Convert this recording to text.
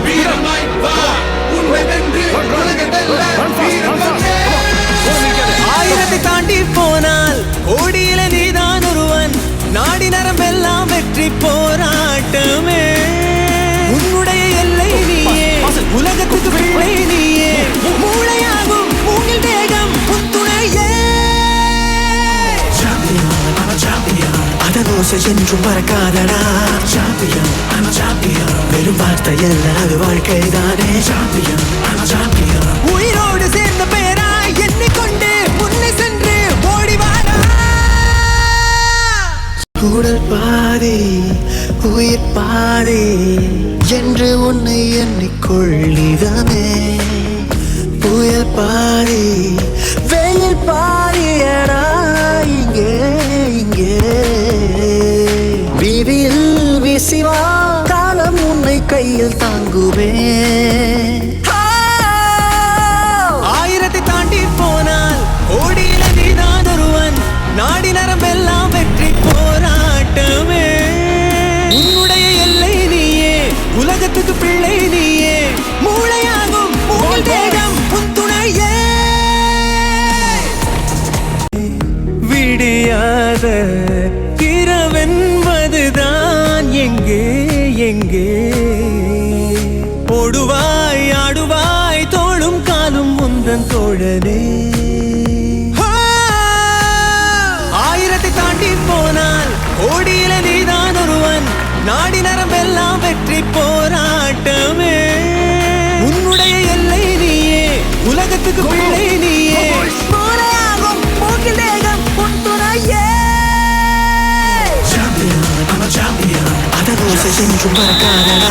வீரமாய் வா உன்னை வென்று உலகெல்லாம் வீரம் வந்தே. ஆயிரத்தை தாண்டி போனால் கோடியில நீதான் ஒருவன். நாடி நரம்பெல்லாம் வெற்றி போராட்டமே. உன்னுடைய எல்லை நீயே, உலகத்துக்கு பிள்ளை நீயே. மூளையாகும் மூங்கில் தேகம் உன் துணையே. அதனோசை என்றும் மறக்காதடா. வெறும் வார்த்தையல்ல அது வாழ்க்கைதானே. உயிரோடு சேர்ந்த பெயராய் எண்ணிக்கொண்டு முன்னே சென்று ஓடி வாடா. உடல் பாதி உயிர் பாதி என்று உன்னை எண்ணிக்கொள்ளிதமே. புயல் பாதி வெயில் பாதியடா. இங்கே இங்கே வீதியில் வீசிவா காலம் உன்னை கையில் தாங்குவே. ஆயிரத்தை தாண்டி போனால் கோடியில நீதான் ஒருவன். நாடி நரம்பெல்லாம் வெற்றி போராட்டமே. உன்னுடைய எல்லை நீயே, உலகத்துக்கு பிள்ளை நீயே. மூளையாகும் மூங்கில் தேகம் உன் துணையே. விடியாத இரவென்பதுதான் எங்கே எங்கே. ஓடுவாய் ஆடுவாய் தோளும் காலும் முந்தன் தோழனே. ஆயிரத்தை தாண்டி போனால் கோடியில நீதான் ஒருவன். நாடி நரம்பெல்லாம் வெற்றி போராட்டமே. உன்னுடைய எல்லை நீயே, உலகத்துக்கு பிள்ளை நீயே. மூளையாகும் மூங்கில் தேகம் உன் துணையே. அதனோசை என்றும் மறக்காதடா.